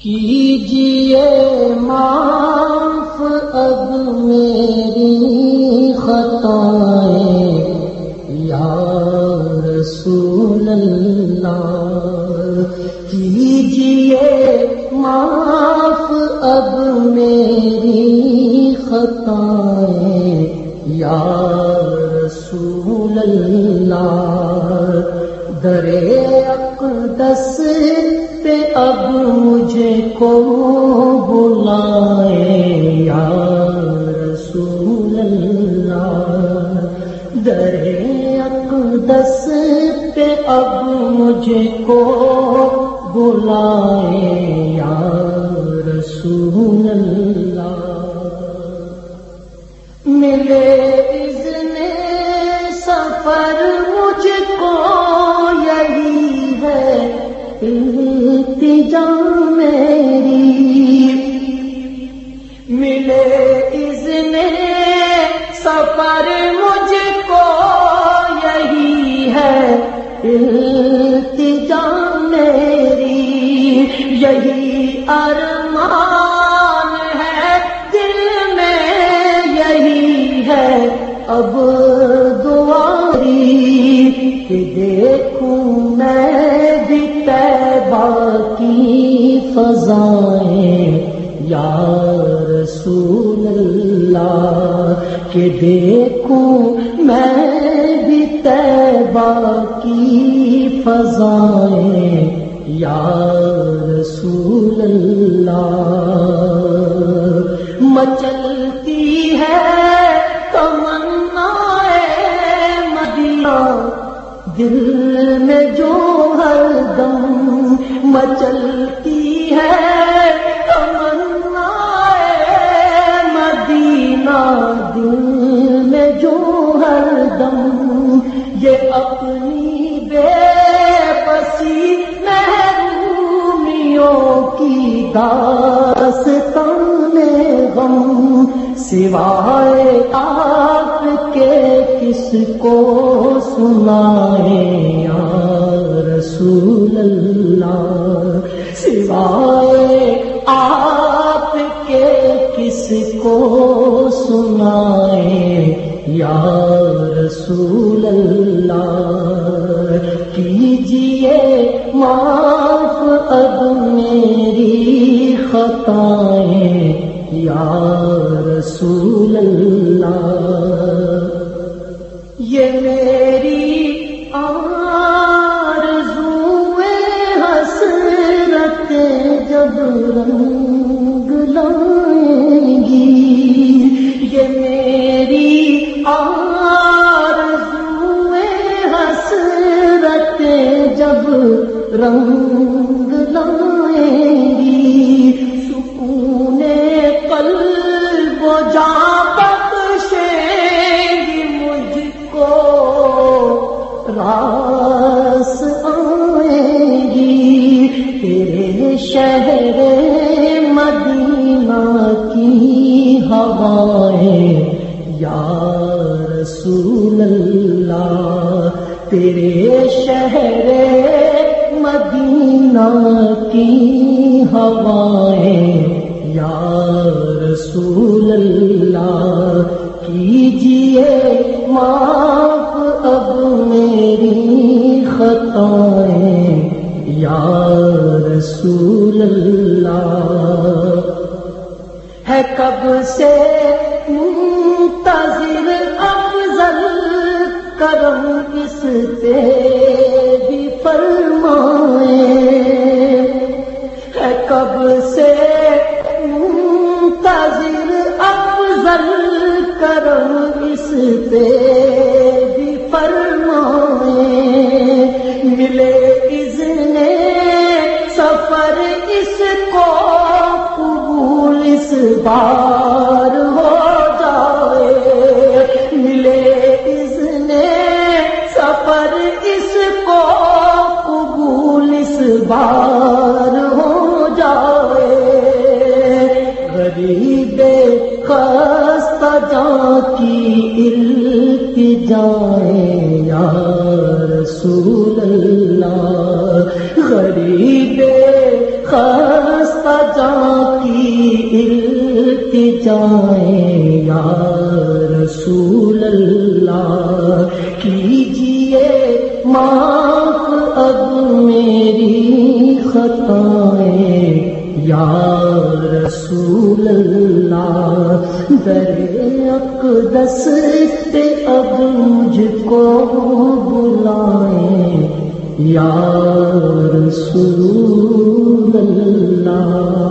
کیجئے معاف اب میری خطائیں یا رسول اللہ، کیجئے معاف اب میری خطائیں یا رسول اللہ، در اقدس پہ اب مجھے کو بلائے یا رسول اللہ، در اقدس پہ اب مجھے کو بلائے یا رسول اللہ، ملے اذن سفر مجھ کو یہی ہے التجا میری، ملے اذن سفر مجھ کو یہی ہے التجا میری، یہی ارمان ہے دل میں، یہی ہے اب دعاری کہ دیکھوں میں بھی طیبہ کی فضائیں یا رسول اللہ، کہ دیکھوں میں بھی طیبہ کی فضائیں یا رسول اللہ، مچلتی ہے دل میں جو ہر دم، مچلتی ہے تمنا مدینہ دل میں جو ہر دم، یہ اپنی بے بسی محرومیوں کی داستان غم، سوائے آپ کے کس کو سنائیں یا رسول اللہ، سوائے آپ کے کس کو سنائیں یا رسول اللہ، کیجئے معاف اب میری خطائیں یا رسول اللہ، یہ میری آرزوئے حسرت جب رنگ لائیں گی، یہ میری آرزوئے حسرت جب رنگ لائیں گی، سکون قلب و جاں بخشیں گی مجھ کو، راس آئیں گی تیرے شہر مدینہ کی ہوائیں یا رسول اللہ، تیرے شہر مدینہ کی ہوائیں یا رسول اللہ، کیجئے معاف اب میری خطائیں یا رسول اللہ، ہے کب سے منتظر افضل کرم اس پہ بھی فرمائیں، ہے کب سے منتظر افضل کرم اس پہ بھی فرمائیں، ملے اذن سفر اس کو قبول اس بار ہو جائے، ملے اذن سفر اس کو قبول اس بار ہو جائے، غریب خستہ جاں کی التجائیں یا رسول اللہ، غریب خستہ التجائیں یا رسول اللہ، کیجئے معاف اب میری خطائیں یا رسول اللہ، در اقدس پہ اب مجھ کو بلائیں یا رسول اللہ۔